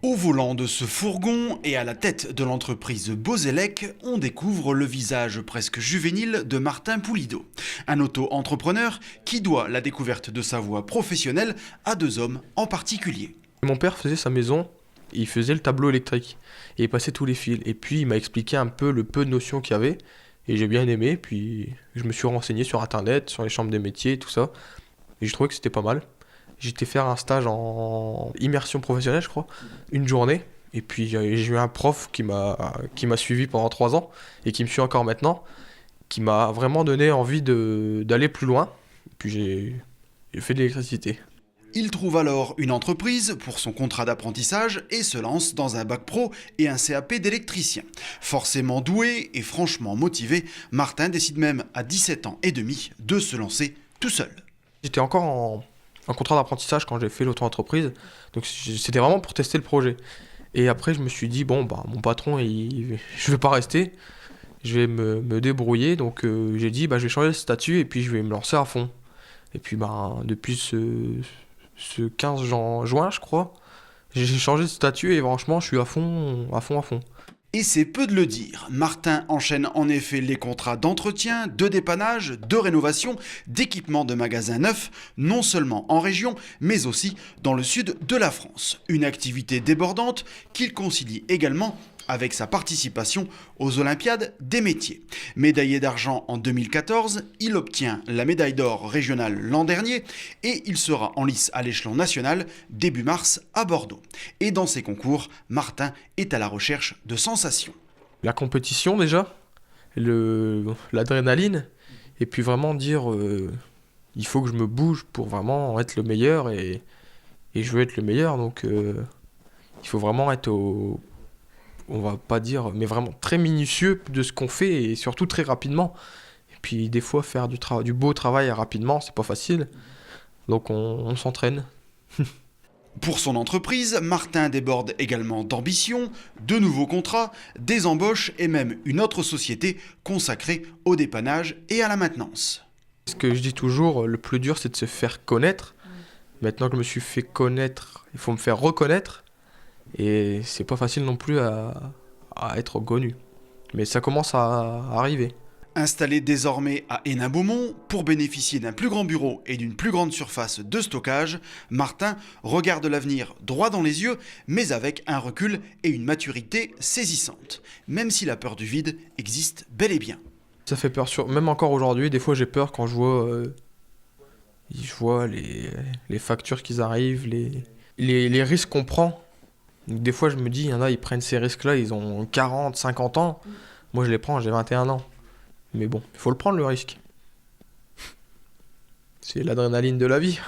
Au volant de ce fourgon et à la tête de l'entreprise Bozelec, on découvre le visage presque juvénile de Martin Poulido, un auto-entrepreneur qui doit la découverte de sa voie professionnelle à deux hommes en particulier. Mon père faisait sa maison, il faisait le tableau électrique et il passait tous les fils. Et puis il m'a expliqué un peu le peu de notions qu'il y avait et j'ai bien aimé. Puis je me suis renseigné sur internet, sur les chambres des métiers, tout ça. Et je trouvais que c'était pas mal. J'étais faire un stage en immersion professionnelle, je crois, une journée. Et puis j'ai eu un prof qui m'a suivi pendant 3 ans et qui me suit encore maintenant, qui m'a vraiment donné envie d'aller plus loin. Puis j'ai fait de l'électricité. Il trouve alors une entreprise pour son contrat d'apprentissage et se lance dans un bac pro et un CAP d'électricien. Forcément doué et franchement motivé, Martin décide même à 17 ans et demi de se lancer tout seul. J'étais encore en contrat d'apprentissage quand j'ai fait l'auto-entreprise, donc c'était vraiment pour tester le projet. Et après, je me suis dit, bon, bah, mon patron, je vais pas rester, je vais me débrouiller. Donc j'ai dit, bah, je vais changer de statut et puis je vais me lancer à fond. Et puis bah, depuis ce 15 juin, je crois, j'ai changé de statut et franchement, je suis à fond, à fond, à fond. Et c'est peu de le dire, Martin enchaîne en effet les contrats d'entretien, de dépannage, de rénovation, d'équipement de magasins neufs, non seulement en région, mais aussi dans le sud de la France. Une activité débordante qu'il concilie également avec sa participation aux Olympiades des métiers. Médaillé d'argent en 2014, il obtient la médaille d'or régionale l'an dernier et il sera en lice à l'échelon national début mars à Bordeaux. Et dans ces concours, Martin est à la recherche de sensations. La compétition déjà, l'adrénaline, et puis vraiment dire, il faut que je me bouge pour vraiment être le meilleur et je veux être le meilleur, donc il faut vraiment être on va pas dire, mais vraiment très minutieux de ce qu'on fait et surtout très rapidement. Et puis des fois faire du beau travail rapidement, c'est pas facile. Donc on s'entraîne. Pour son entreprise, Martin déborde également d'ambition, de nouveaux contrats, des embauches et même une autre société consacrée au dépannage et à la maintenance. Ce que je dis toujours, le plus dur c'est de se faire connaître. Maintenant que je me suis fait connaître, il faut me faire reconnaître. Et c'est pas facile non plus à être connu. Mais ça commence à arriver. Installé désormais à Hénin-Beaumont, pour bénéficier d'un plus grand bureau et d'une plus grande surface de stockage, Martin regarde l'avenir droit dans les yeux, mais avec un recul et une maturité saisissantes, même si la peur du vide existe bel et bien. Ça fait peur, même encore aujourd'hui, des fois j'ai peur quand je vois les factures qui arrivent, les risques qu'on prend. Donc, des fois je me dis, il y en a, ils prennent ces risques-là, ils ont 40, 50 ans. Moi je les prends, j'ai 21 ans. Mais bon, il faut le prendre le risque. C'est l'adrénaline de la vie.